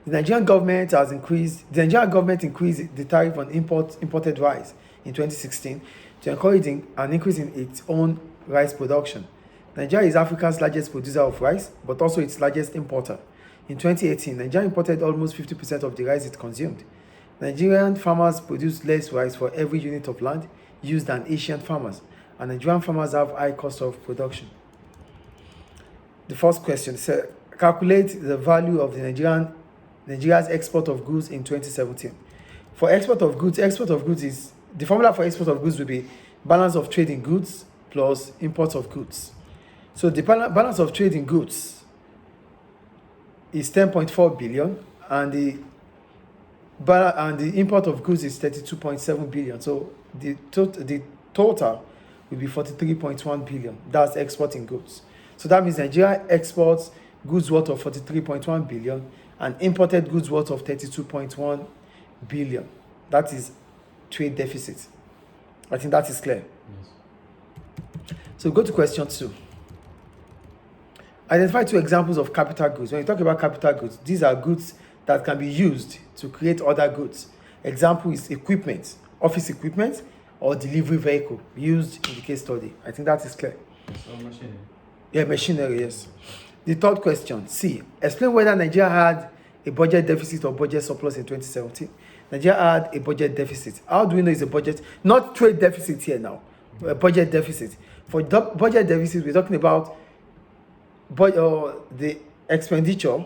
The Nigerian government increased the tariff on imported rice in 2016 to encourage an increase in its own rice production. Nigeria is Africa's largest producer of rice, but also its largest importer. In 2018, Nigeria imported almost 50% of the rice it consumed. Nigerian farmers produce less rice for every unit of land used than Asian farmers, and Nigerian farmers have high cost of production. The first question says, calculate the value of Nigeria's export of goods in 2017. For export of goods is, the formula for export of goods will be balance of trade in goods plus imports of goods. So the balance of trade in goods is 10.4 billion, and the import of goods is 32.7 billion. So the total will be 43.1 billion. That's exporting goods. So that means Nigeria exports goods worth of 43.1 billion and imported goods worth of 32.1 billion. That is trade deficit. I think that is clear. Yes. So go to question 2. Identify 2 examples of capital goods. When you talk about capital goods, these are goods that can be used to create other goods. Example is equipment, office equipment, or delivery vehicle used in the case study. I think that is clear. So machinery. Yeah, machinery, yes. The third question, C. Explain whether Nigeria had a budget deficit or budget surplus in 2017. Nigeria had a budget deficit. How do we know it's a budget? Not trade deficit here now. A budget deficit. For budget deficit, we're talking about the expenditure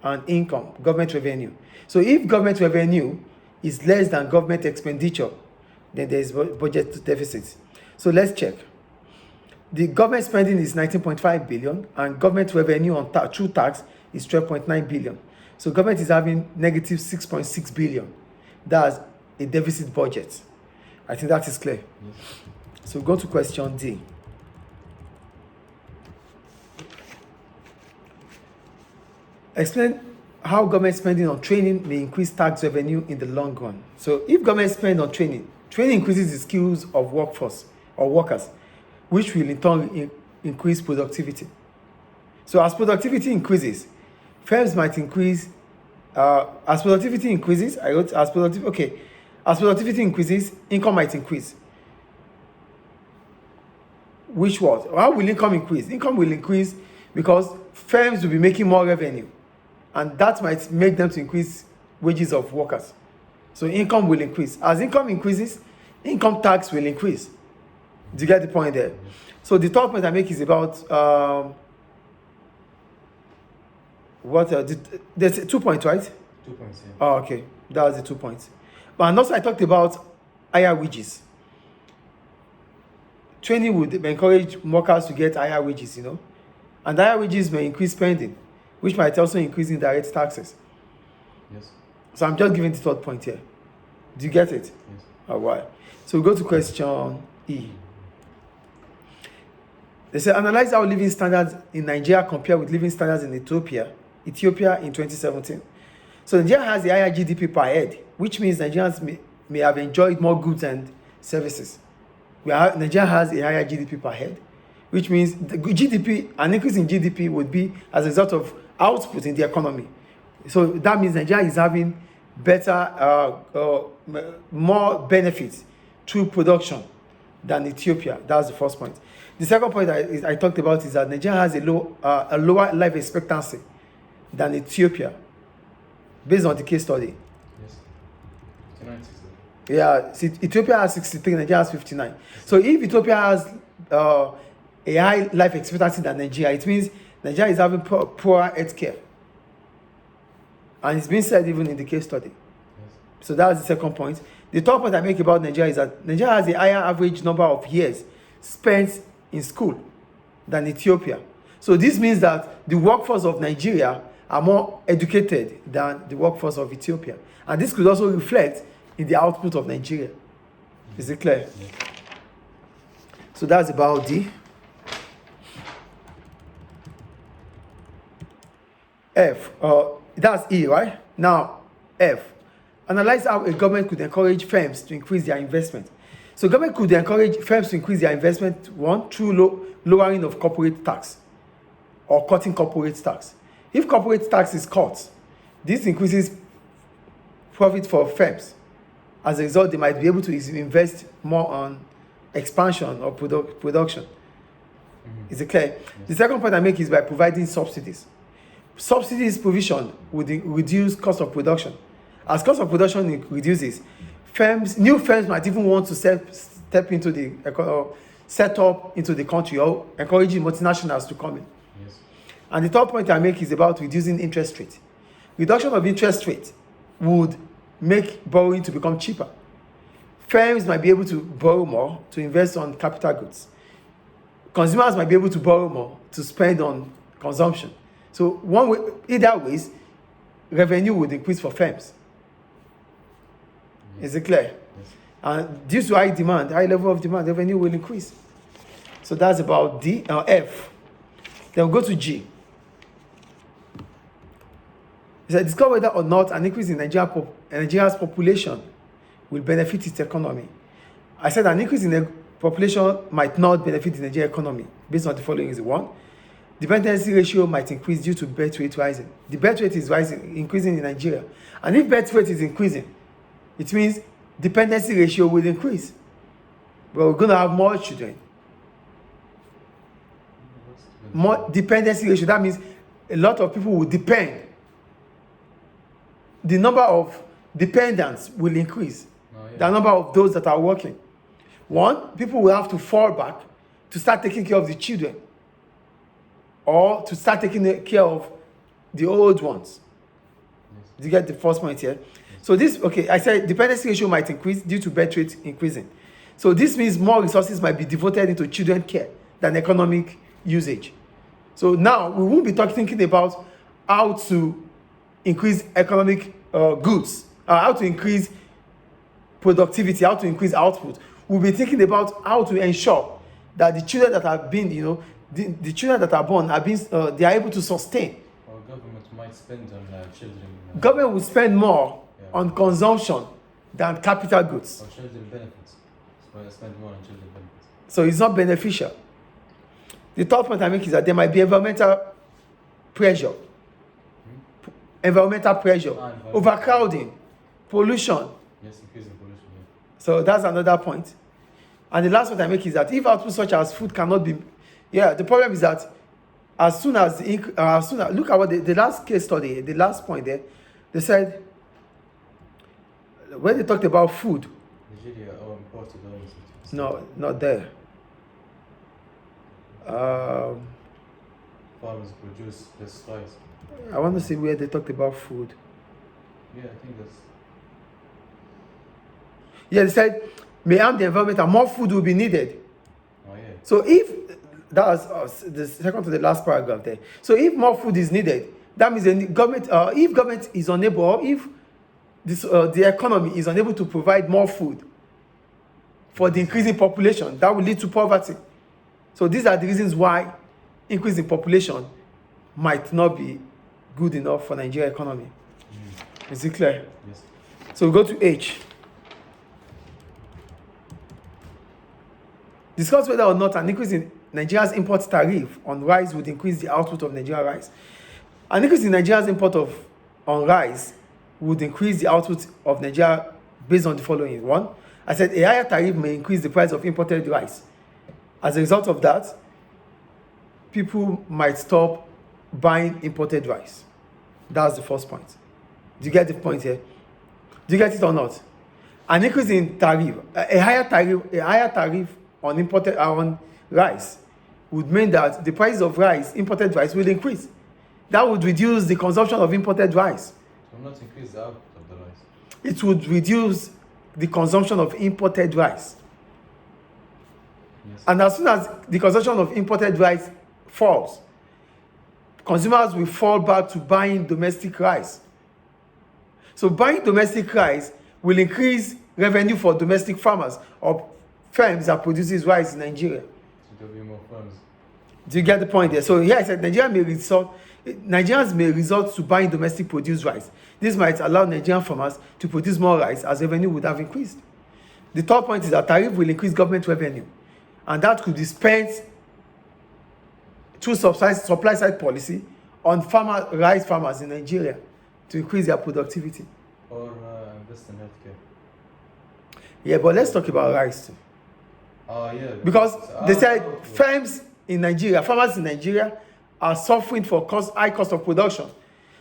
and income, government revenue. So if government revenue is less than government expenditure, then there is budget deficit. So let's check. The government spending is 19.5 billion and government revenue on through tax is 12.9 billion. So government is having negative 6.6 billion. That's a deficit budget. I think that is clear. Yes. So go to question D. Explain how government spending on training may increase tax revenue in the long run. So if government spend on training increases the skills of workforce or workers, which will in turn increase productivity. So as productivity increases, firms might increase. As productivity increases, as productivity increases, income might increase. Which what? How will income increase? Income will increase because firms will be making more revenue, and that might make them to increase wages of workers. So income will increase. As income increases, income tax will increase. Do you get the point there? So the third point I make is about there's 2 points, right? 2 points, yeah. Oh, okay. That was the 2 points. But also I talked about higher wages. Training would encourage workers to get higher wages, and higher wages may increase spending, which might also increase indirect taxes. Yes. So I'm just giving the third point here. Do you get it? Yes. All right. So we go to question E. They say, analyze how living standards in Nigeria compare with living standards in Ethiopia in 2017. So Nigeria has a higher GDP per head, which means Nigerians may have enjoyed more goods and services. Nigeria has a higher GDP per head, which means the GDP, an increase in GDP would be as a result of output in the economy. So that means Nigeria is having better, more benefits through production than Ethiopia. That's the first point. The second point I talked about is that Nigeria has a lower life expectancy than Ethiopia, based on the case study. Yes. 59, 60. Yeah, see, Ethiopia has 63, Nigeria has 59. So if Ethiopia has a high life expectancy than Nigeria, it means Nigeria is having poorer health care. And it's been said even in the case study. Yes. So that's the second point. The third point I make about Nigeria is that Nigeria has a higher average number of years spent in school than Ethiopia. So this means that the workforce of Nigeria are more educated than the workforce of Ethiopia. And this could also reflect in the output of Nigeria. Is it clear? Yeah. So that's about D. F. That's E, right? Now, F. Analyze how a government could encourage firms to increase their investment. So government could encourage firms to increase their investment, one, through lowering of corporate tax or cutting corporate tax. If corporate tax is cut, This increases profit for firms. As a result, they might be able to invest more on expansion or production. Is it clear? The second point I make is by providing subsidies. Subsidies provision would reduce cost of production. As cost of production reduces, new firms might even want to step into set up into the country or encouraging multinationals to come in. Yes. And the third point I make is about reducing interest rate. Reduction of interest rate would make borrowing to become cheaper. Firms might be able to borrow more to invest on capital goods. Consumers might be able to borrow more to spend on consumption. So either ways, revenue would increase for firms. Is it clear? Yes. And due to high level of demand, revenue will increase. So that's about F. Then we'll go to G. It said, discover whether or not an increase in Nigeria's population will benefit its economy. I said an increase in the population might not benefit the Nigerian economy based on the following reasons. One, dependency ratio might increase due to birth rate rising. The birth rate is increasing in Nigeria. And if birth rate is increasing, it means dependency ratio will increase. But we're going to have more children. More dependency ratio, that means a lot of people will depend. The number of dependents will increase. The number of those that are working. One, people will have to fall back to start taking care of the children or to start taking care of the old ones. Yes. Do you get the first point here? Yes. So I said dependency ratio might increase due to birth rate increasing. So this means more resources might be devoted into children care than economic usage. So now we won't be thinking about how to increase economic goods, how to increase productivity, how to increase output. We'll be thinking about how to ensure that the children that are being, the children that are born are being, they are able to sustain. Or government might spend on children. Government will spend more on consumption than capital goods. Or children benefits. So spend more on children benefits. So it's not beneficial. The third point I make is that there might be environmental pressure. Environmental pressure, overcrowding, pollution. Yes, increasing pollution. Yeah. So that's another point. And the last point I make is that if output such as food cannot be, the problem is that as soon as look at what the last case study, the last point there, they said when they talked about food. Nigeria or imported almost. No, not there. Farmers produce less rice. I want to see where they talked about food. Yeah, I think that's. Yeah, they said may harm the environment and more food will be needed. Oh yeah. So if that was the second to the last paragraph there. So if more food is needed, that means the government, if government is unable, or if the economy is unable to provide more food for the increasing population, that will lead to poverty. So these are the reasons why increase in population might not be good enough for Nigerian economy. Is it clear? Yes. So we go to H. Discuss whether or not an increase in Nigeria's import tariff on rice would increase the output of Nigerian rice. An increase in Nigeria's import on rice would increase the output of Nigeria based on the following. One, I said a higher tariff may increase the price of imported rice. As a result of that, people might stop buying imported rice. That's the first point. Do you get the point here? Do you get it or not? An increase in tariff, a higher tariff on rice would mean that the price of rice, imported rice, will increase. That would reduce the consumption of imported rice. It will not increase the output of the rice. It would reduce the consumption of imported rice. Yes. And as soon as the consumption of imported rice falls, consumers will fall back to buying domestic rice. So buying domestic rice will increase revenue for domestic farmers or firms that produces rice in Nigeria. So there will be more farms. Do you get the point there? So here I said Nigerians may resort to buying domestic produced rice. This might allow Nigerian farmers to produce more rice as revenue would have increased. The third point is that tariff will increase government revenue, and that could be spent through supply side policy on rice farmers in Nigeria. to increase their productivity. Or invest in healthcare. Yeah, but let's talk about rice too. Yeah. Because they said farmers in Nigeria are suffering for high cost of production.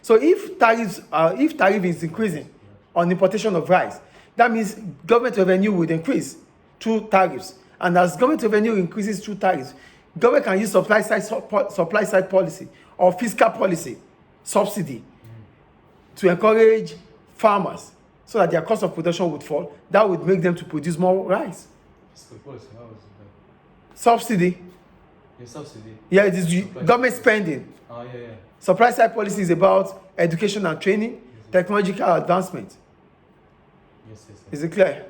So if tariff is increasing on importation of rice, that means government revenue would increase through tariffs. And as government revenue increases through tariffs, government can use supply side policy or fiscal policy subsidy to encourage farmers so that their cost of production would fall. That would make them to produce more rice. Fiscal policy, how is it Subsidy. Yeah, subsidy. Yeah, it is Supply government side. spending. Yeah. Supply side policy is about education and training, technological advancement. Yes. Is it clear?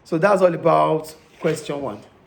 So that's all about question 1.